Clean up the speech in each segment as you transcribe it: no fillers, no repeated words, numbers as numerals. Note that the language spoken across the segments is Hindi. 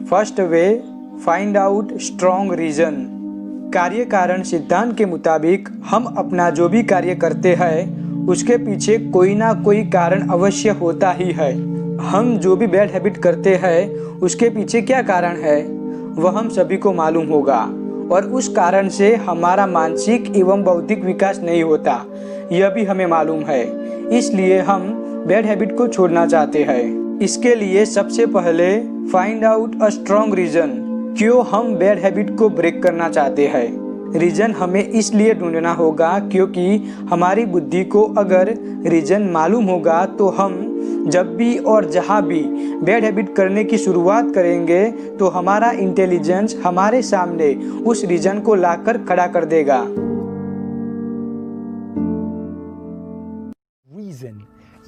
First way, find out strong reason. कार्य कारण सिद्धांत के मुताबिक हम अपना जो भी कार्य करते हैं उसके पीछे कोई ना कोई कारण अवश्य होता ही है। हम जो भी बैड हैबिट करते हैं उसके पीछे क्या कारण है वह हम सभी को मालूम होगा, और उस कारण से हमारा मानसिक एवं बौद्धिक विकास नहीं होता, यह भी हमें मालूम है। इसलिए हम बैड हैबिट को छोड़ना चाहते हैं। इसके लिए सबसे पहले find out a strong reason, क्यों हम बैड हैबिट को ब्रेक करना चाहते हैं। रीजन हमें इसलिए ढूंढना होगा क्योंकि हमारी बुद्धि को अगर रीजन मालूम होगा तो हम जब भी और जहाँ भी बैड हैबिट करने की शुरुआत करेंगे तो हमारा इंटेलिजेंस हमारे सामने उस रीजन को लाकर खड़ा कर देगा।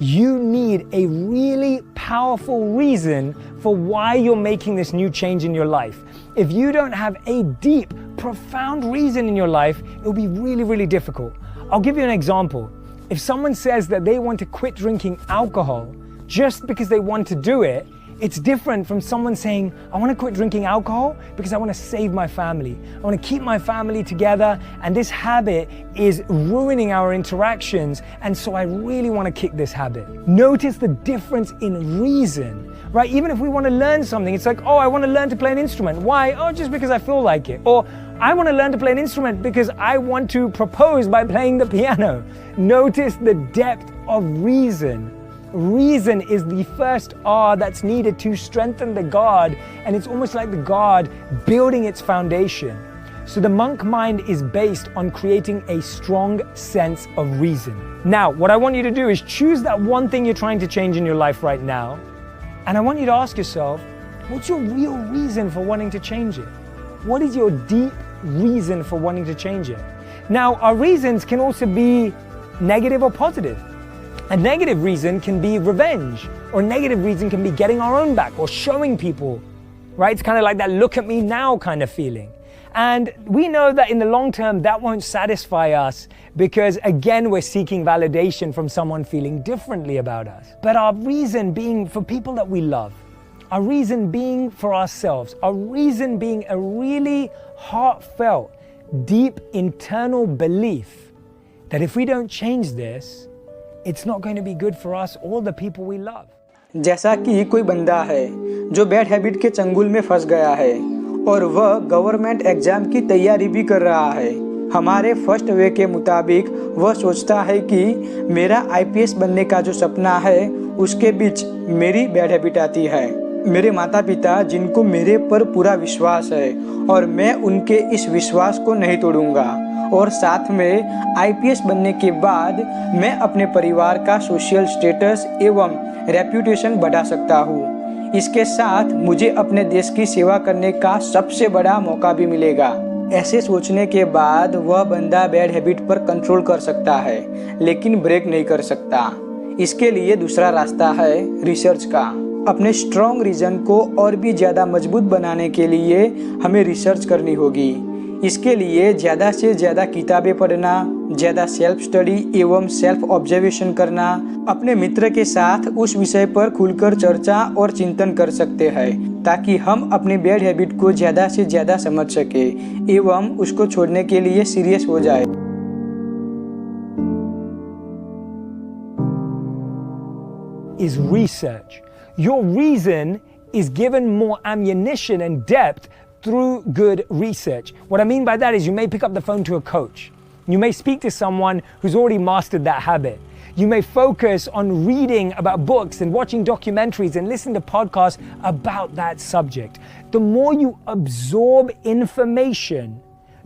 You need a really powerful reason for why you're making this new change in your life. If you don't have a deep, profound reason in your life, it'll be really, really difficult. I'll give you an example. If someone says that they want to quit drinking alcohol just because they want to do it, it's different from someone saying, I want to quit drinking alcohol because I want to save my family. I want to keep my family together, and this habit is ruining our interactions, and so I really want to kick this habit. Notice the difference in reason, right? Even if we want to learn something, it's like, oh, I want to learn to play an instrument. Why? Oh, just because I feel like it. Or I want to learn to play an instrument because I want to propose by playing the piano. Notice the depth of reason. Reason is the first R that's needed to strengthen the God, and it's almost like the God building its foundation. So the monk mind is based on creating a strong sense of reason. Now, what I want you to do is choose that one thing you're trying to change in your life right now, and I want you to ask yourself, what's your real reason for wanting to change it? What is your deep reason for wanting to change it? Now, our reasons can also be negative or positive. A negative reason can be revenge, or a negative reason can be getting our own back or showing people, right? It's kind of like that look at me now kind of feeling. And we know that in the long term, that won't satisfy us because, again, we're seeking validation from someone feeling differently about us. But our reason being for people that we love, our reason being for ourselves, our reason being a really heartfelt, deep internal belief that if we don't change this, it's not going to be good for us or the people we love. जैसा कि कोई बंदा है जो बैड हैबिट के चंगुल में फंस गया है और वह गवर्नमेंट एग्जाम की तैयारी भी कर रहा है। हमारे फर्स्ट वे के मुताबिक वह सोचता है कि मेरा आईपीएस बनने का जो सपना है उसके बीच मेरी बैड हैबिट आती है। मेरे माता पिता जिनको मेरे पर पूरा विश्वास है और मैं उनके इस विश्वास को नहीं तोड़ूंगा, और साथ में आईपीएस बनने के बाद मैं अपने परिवार का सोशल स्टेटस एवं रेप्यूटेशन बढ़ा सकता हूँ। इसके साथ मुझे अपने देश की सेवा करने का सबसे बड़ा मौका भी मिलेगा। ऐसे सोचने के बाद वह बंदा बैड हैबिट पर कंट्रोल कर सकता है लेकिन ब्रेक नहीं कर सकता। इसके लिए दूसरा रास्ता है रिसर्च का। अपने स्ट्रॉन्ग रीजन को और भी ज़्यादा मजबूत बनाने के लिए हमें रिसर्च करनी होगी। इसके लिए ज़्यादा से ज़्यादा किताबें पढ़ना, ज़्यादा सेल्फ स्टडी एवं सेल्फ ऑब्जर्वेशन करना, अपने मित्र के साथ उस विषय पर खुलकर चर्चा और चिंतन कर सकते हैं ताकि हम अपनी बैड हैबिट को ज़्यादा से ज़्यादा समझ सके एवं उसको छोड़ने के लिए सीरियस हो जाए। Is research. Your reason is given more ammunition and depth through good research. What I mean by that is you may pick up the phone to a coach. You may speak to someone who's already mastered that habit. You may focus on reading about books and watching documentaries and listening to podcasts about that subject. The more you absorb information,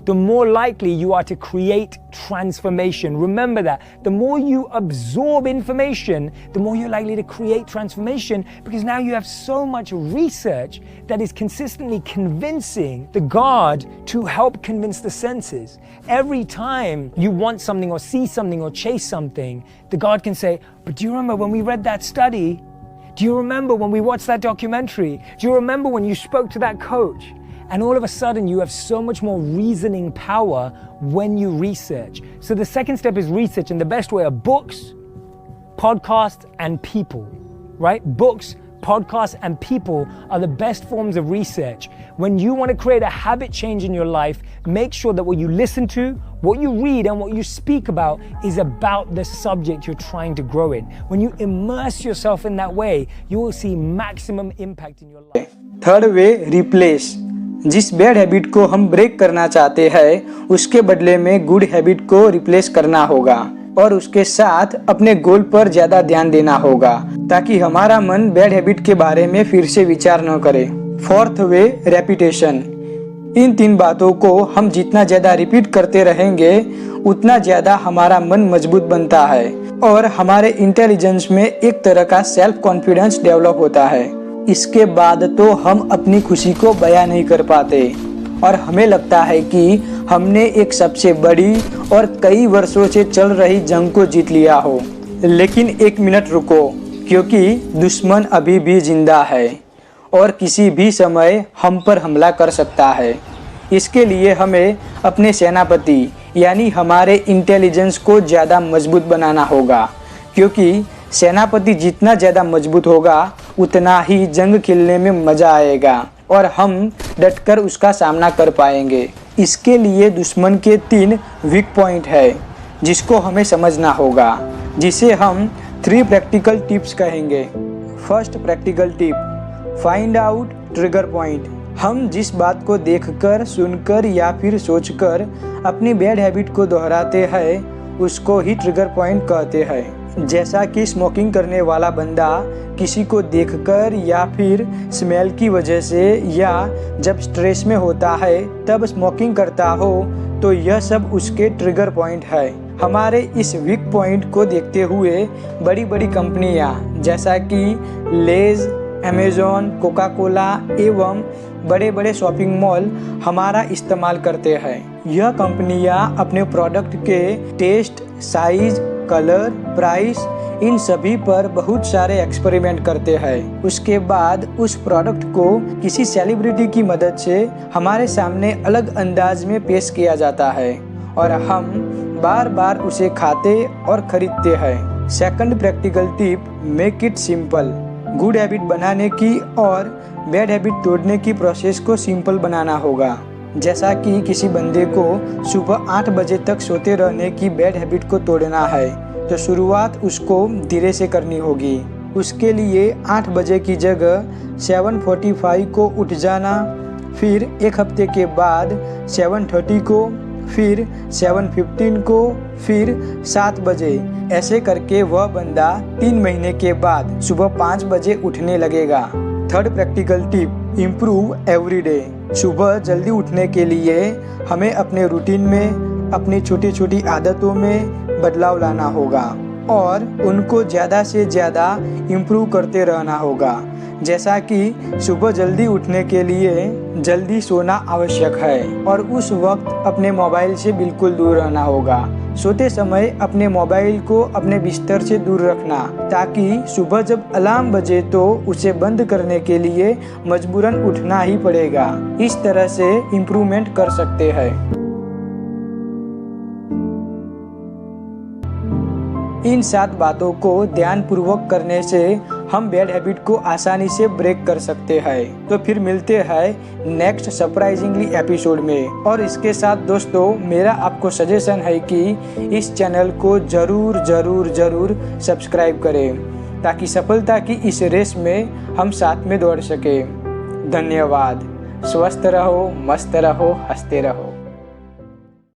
the more likely you are to create transformation. Remember that. The more you absorb information, the more you're likely to create transformation, because now you have so much research that is consistently convincing the God to help convince the senses. Every time you want something or see something or chase something, the God can say, but do you remember when we read that study? Do you remember when we watched that documentary? Do you remember when you spoke to that coach? And all of a sudden, you have so much more reasoning power when you research. So the second step is research, and the best way are books, podcasts, and people, right? Books, podcasts, and people are the best forms of research. When you want to create a habit change in your life, make sure that what you listen to, what you read, and what you speak about is about the subject you're trying to grow in. When you immerse yourself in that way, you will see maximum impact in your life. Third way, replace. जिस बैड हैबिट को हम ब्रेक करना चाहते हैं उसके बदले में गुड हैबिट को रिप्लेस करना होगा और उसके साथ अपने गोल पर ज्यादा ध्यान देना होगा ताकि हमारा मन बैड हैबिट के बारे में फिर से विचार न करे। Fourth way, repetition. इन 3 बातों को हम जितना ज्यादा रिपीट करते रहेंगे उतना ज्यादा हमारा मन मजबूत बनता है और हमारे इंटेलिजेंस में एक तरह का सेल्फ कॉन्फिडेंस डेवलप होता है। इसके बाद तो हम अपनी खुशी को बयां नहीं कर पाते और हमें लगता है कि हमने एक सबसे बड़ी और कई वर्षों से चल रही जंग को जीत लिया हो। लेकिन 1 मिनट रुको, क्योंकि दुश्मन अभी भी जिंदा है और किसी भी समय हम पर हमला कर सकता है। इसके लिए हमें अपने सेनापति यानी हमारे इंटेलिजेंस को ज़्यादा मजबूत बनाना होगा, क्योंकि सेनापति जितना ज़्यादा मजबूत होगा उतना ही जंग खेलने में मज़ा आएगा और हम डटकर उसका सामना कर पाएंगे। इसके लिए दुश्मन के 3 वीक पॉइंट है जिसको हमें समझना होगा, जिसे हम 3 प्रैक्टिकल टिप्स कहेंगे। First practical tip, find out trigger point. हम जिस बात को देखकर, सुनकर या फिर सोचकर अपनी बैड हैबिट को दोहराते हैं उसको ही ट्रिगर पॉइंट कहते हैं। जैसा कि स्मोकिंग करने वाला बंदा किसी को देखकर या फिर स्मेल की वजह से या जब स्ट्रेस में होता है तब स्मोकिंग करता हो, तो यह सब उसके ट्रिगर पॉइंट है। हमारे इस वीक पॉइंट को देखते हुए बड़ी बड़ी कंपनियां जैसा कि लेज, अमेज़न, कोका कोला एवं बड़े बड़े शॉपिंग मॉल हमारा इस्तेमाल करते हैं। यह कंपनियां अपने प्रोडक्ट के टेस्ट, साइज, कलर, प्राइस इन सभी पर बहुत सारे एक्सपेरिमेंट करते हैं। उसके बाद उस प्रोडक्ट को किसी सेलिब्रिटी की मदद से हमारे सामने अलग अंदाज में पेश किया जाता है और हम बार बार उसे खाते और खरीदते हैं। Second practical tip, make it simple. Good habit बनाने की और बैड हैबिट तोड़ने की प्रोसेस को सिंपल बनाना होगा। जैसा कि किसी बंदे को सुबह 8 बजे तक सोते रहने की बैड हैबिट को तोड़ना है तो शुरुआत उसको धीरे से करनी होगी। उसके लिए 8 बजे की जगह 7:45 को उठ जाना, फिर 1 हफ्ते के बाद 7:30 को, फिर 7:15 को, फिर 7 बजे। ऐसे करके वह बंदा 3 महीने के बाद सुबह 5 बजे उठने लगेगा। Third practical tip, improve every day. सुबह जल्दी उठने के लिए हमें अपने रूटीन में, अपनी छोटी छोटी आदतों में बदलाव लाना होगा और उनको ज़्यादा से ज़्यादा इम्प्रूव करते रहना होगा। जैसा कि सुबह जल्दी उठने के लिए जल्दी सोना आवश्यक है और उस वक्त अपने मोबाइल से बिल्कुल दूर रहना होगा। सोते समय अपने मोबाइल को अपने बिस्तर से दूर रखना ताकि सुबह जब अलार्म बजे तो उसे बंद करने के लिए मजबूरन उठना ही पड़ेगा। इस तरह से इम्प्रूवमेंट कर सकते हैं। इन 7 बातों को ध्यानपूर्वक करने से हम बैड हैबिट को आसानी से ब्रेक कर सकते हैं। तो फिर मिलते हैं नेक्स्ट सरप्राइजिंगली एपिसोड में। और इसके साथ दोस्तों मेरा आपको सजेशन है कि इस चैनल को जरूर जरूर जरूर सब्सक्राइब करें ताकि सफलता की इस रेस में हम साथ में दौड़ सके। धन्यवाद। स्वस्थ रहो, मस्त रहो, हंसते रहो।